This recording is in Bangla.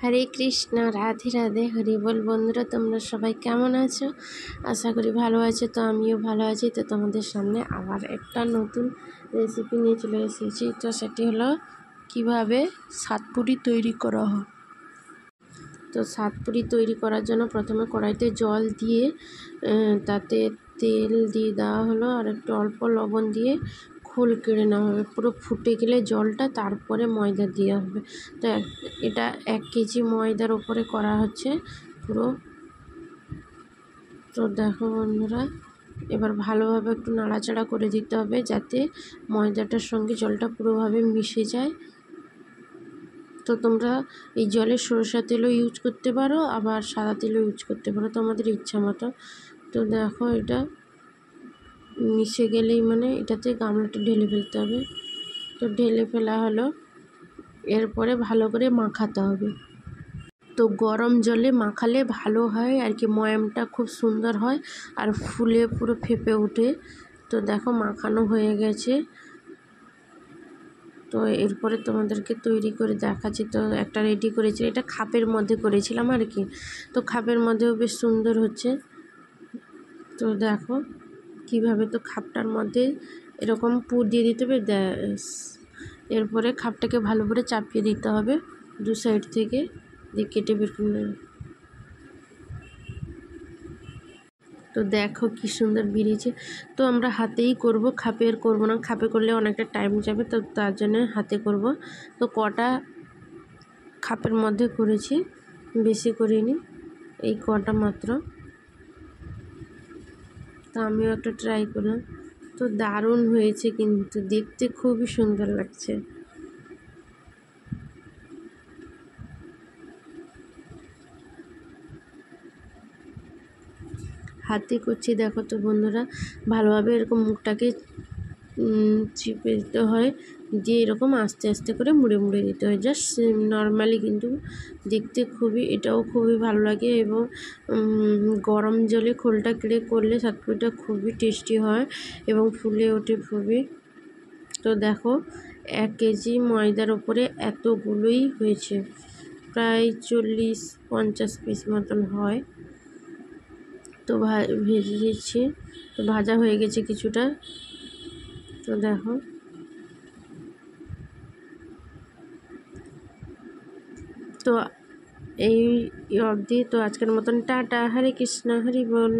হরে কৃষ্ণ, রাধে রাধে, হরি বল। বন্ধুরা, তোমরা সবাই কেমন আছো? আশা করি ভালো আছো। তো আমিও ভালো আছি। তো তোমাদের সামনে আবার একটা নতুন রেসিপি নিয়ে চলে এসেছি। তো সেটি হলো কিভাবে সাতপুরি তৈরি করা হয়। তো সাতপুরি তৈরি করার জন্য প্রথমে কড়াইতে জল দিয়ে তাতে তেল দিয়ে দেওয়া হলো, আর একটু অল্প লবণ দিয়ে খোল কেড়ে নেওয়া হবে। পুরো ফুটে গেলে জলটা, তারপরে ময়দা দেওয়া হবে। তো এটা 1 কেজি ময়দার ওপরে করা হচ্ছে পুরো। তো দেখো বন্ধুরা, এবার ভালোভাবে একটু নাড়াচাড়া করে দিতে হবে যাতে ময়দাটার সঙ্গে জলটা পুরোভাবে মিশে যায়। তো তোমরা এই জলে সরষের তেলও ইউজ করতে পারো, আবার সাদা তেলও ইউজ করতে পারো, তোমাদের ইচ্ছা মতো। তো দেখো, এটা মিশে গেলেই মানে এটাতে গামলাটা ঢেলে ফেলতে হবে। তো ঢেলে ফেলা হলো। এরপরে ভালো করে মাখাতে হবে। তো গরম জলে মাখালে ভালো হয় আর কি, ময়ামটা খুব সুন্দর হয় আর ফুলে পুরো ফেপে ওঠে। তো দেখো, মাখানো হয়ে গেছে। তো এরপরে তোমাদেরকে তৈরি করে দেখাচ্ছি। তো একটা রেডি করেছি, এটা খাপের মধ্যে করেছিলাম আর কি। তো খাপের মধ্যেও বেশ সুন্দর হচ্ছে। তো দেখো কিভাবে, তো খাপটার মধ্যে এরকম পুর দিয়ে দিতে হবে। এরপরে খাপটাকে ভালো করে চাপিয়ে দিতে হবে দু সাইড থেকে, দিয়ে কেটে বের করে নেবে। তো দেখো কি সুন্দর বেরিয়েছে। তো আমরা হাতেই করব, খাপের করব না, খাপে করলে অনেকটা টাইম যাবে, তো তার জন্য হাতে করব। তো কটা খাপের মধ্যে করেছি, বেশি করিনি, এই কটা মাত্র। তো আমিও একটা ট্রাই করলাম। তো দারুণ হয়েছে, কিন্তু দেখতে খুবই সুন্দর লাগছে। হাতে করছি, দেখো তো বন্ধুরা, ভালোভাবে এরকম মুখটাকে চিপে দিতে হয়, দিয়ে এরকম আস্তে আস্তে করে মুড়ে মুড়ে দিতে হয়। জাস্ট নর্মালি, কিন্তু দেখতে এটাও খুবই ভালো লাগে। এবং গরম জলে খোলটা কেড়ে করলে সাতপুরিটা খুবই টেস্টি হয় এবং ফুলে ওঠে খুবই। তো দেখো, 1 কেজি ময়দার ওপরে এতগুলোই হয়েছে, প্রায় 40-50 পিস মতন হয়। তো ভেজে দিচ্ছি। তো ভাজা হয়ে গেছে কিছুটা। তো দেখো, তো এই অবধি। তো আজকের মতন টাটা, হরে কৃষ্ণ, হরি বল।